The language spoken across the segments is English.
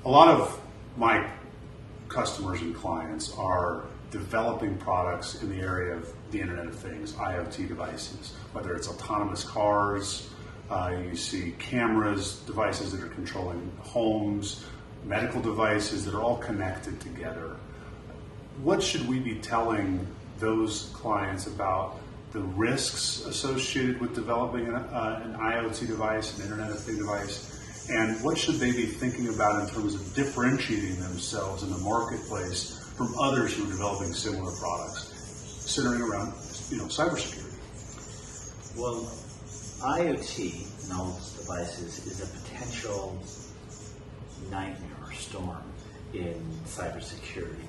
A lot of my customers and clients are developing products in the area of the Internet of Things, IoT devices, whether it's autonomous cars, you see cameras, devices that are controlling homes, medical devices that are all connected together. What should we be telling those clients about the risks associated with developing an IoT device, an Internet of Things device, and what should they be thinking about in terms of differentiating themselves in the marketplace from others who are developing similar products, centering around, cybersecurity? Well, IoT and all those devices is a potential nightmare or storm in cybersecurity.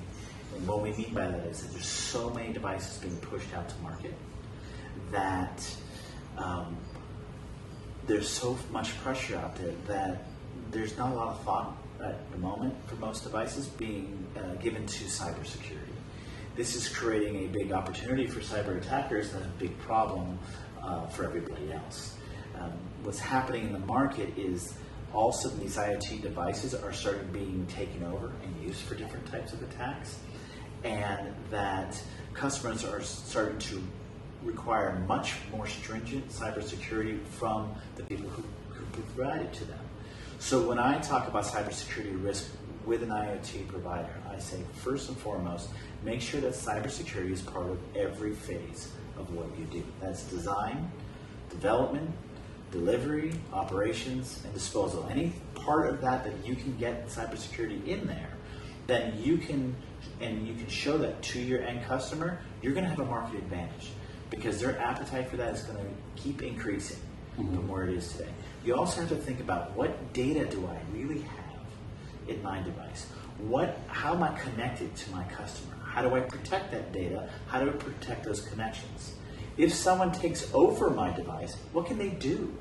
And what we mean by that is that there's so many devices being pushed out to market that there's so much pressure out there that there's not a lot of thought at the moment for most devices being given to cybersecurity. This is creating a big opportunity for cyber attackers and a big problem for everybody else. What's happening in the market is all of a sudden these IoT devices are starting being taken over and used for different types of attacks, and that customers are starting to require much more stringent cybersecurity from the people who provide it to them. So when I talk about cybersecurity risk with an IoT provider, I say first and foremost, make sure that cybersecurity is part of every phase of what you do. That's design, development, delivery, operations, and disposal. Any part of that you can get cybersecurity in there, then you can show that to your end customer, you're going to have a market advantage because their appetite for that is going to keep increasing from where it is today. You also have to think about what data do I really have in my device? How am I connected to my customer? How do I protect that data? How do I protect those connections? If someone takes over my device, what can they do?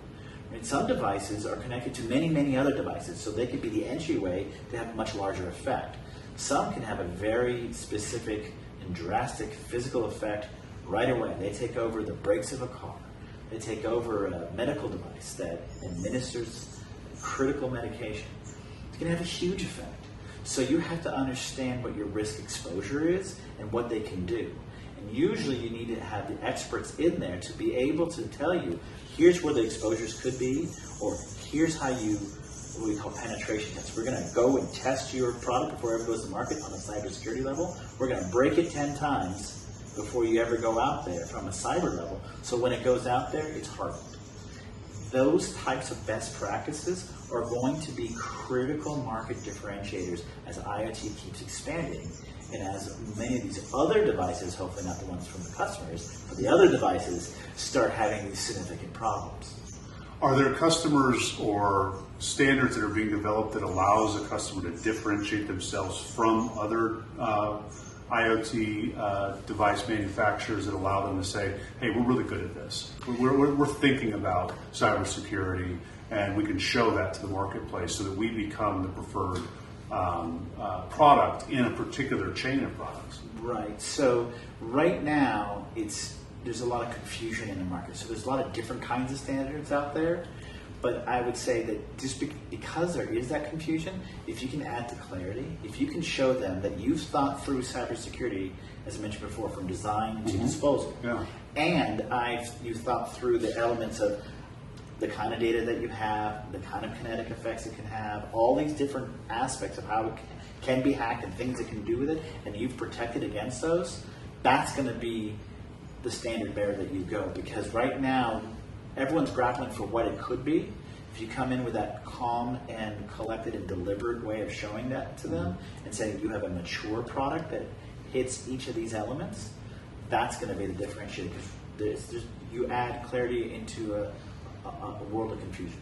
Right? Some devices are connected to many, many other devices, so they could be the entryway to have a much larger effect. Some can have a very specific and drastic physical effect right away. They take over the brakes of a car. They take over a medical device that administers critical medication. It's going to have a huge effect. So you have to understand what your risk exposure is and what they can do. And usually you need to have the experts in there to be able to tell you, here's where the exposures could be, or here's how you, what we call penetration tests. We're going to go and test your product before it ever goes to market on a cybersecurity level. We're going to break it 10 times before you ever go out there from a cyber level. So when it goes out there, it's hardened. Those types of best practices are going to be critical market differentiators as IoT keeps expanding and as many of these other devices, hopefully not the ones from the customers, but the other devices start having these significant problems. Are there customers or standards that are being developed that allows a customer to differentiate themselves from other IoT device manufacturers that allow them to say, hey, we're really good at this. We're thinking about cybersecurity, and we can show that to the marketplace so that we become the preferred product in a particular chain of products? Right. So right now, there's a lot of confusion in the market. So there's a lot of different kinds of standards out there. But I would say that just because there is that confusion, if you can add to clarity, if you can show them that you've thought through cybersecurity, as I mentioned before, from design to disposal, and you've thought through the elements of the kind of data that you have, the kind of kinetic effects it can have, all these different aspects of how it can be hacked and things it can do with it, and you've protected against those, that's going to be the standard bearer that you go. Because right now, everyone's grappling for what it could be. If you come in with that calm and collected and deliberate way of showing that to them and saying you have a mature product that hits each of these elements, that's going to be the differentiator. Because you add clarity into a world of confusion.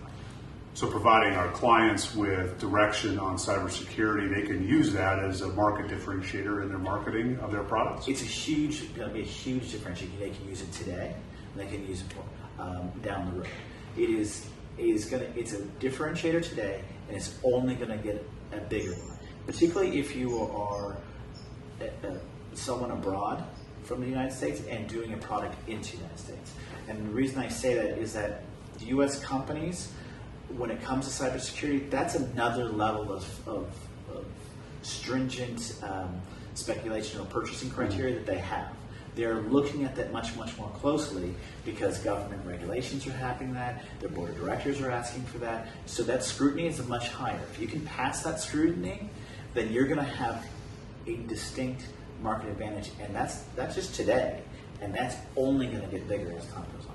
So providing our clients with direction on cybersecurity, they can use that as a market differentiator in their marketing of their products? It's going to be a huge differentiator. They can use it today, and they can use it down the road. It's a differentiator today, and it's only going to get a bigger one. Particularly if you are someone abroad from the United States and doing a product into the United States. And the reason I say that is that U.S. companies when it comes to cybersecurity, that's another level of stringent speculation or purchasing criteria that they have. They're looking at that much, much more closely because government regulations are happening that, their board of directors are asking for that, so that scrutiny is much higher. If you can pass that scrutiny, then you're going to have a distinct market advantage, and that's just today, and that's only going to get bigger as time goes on.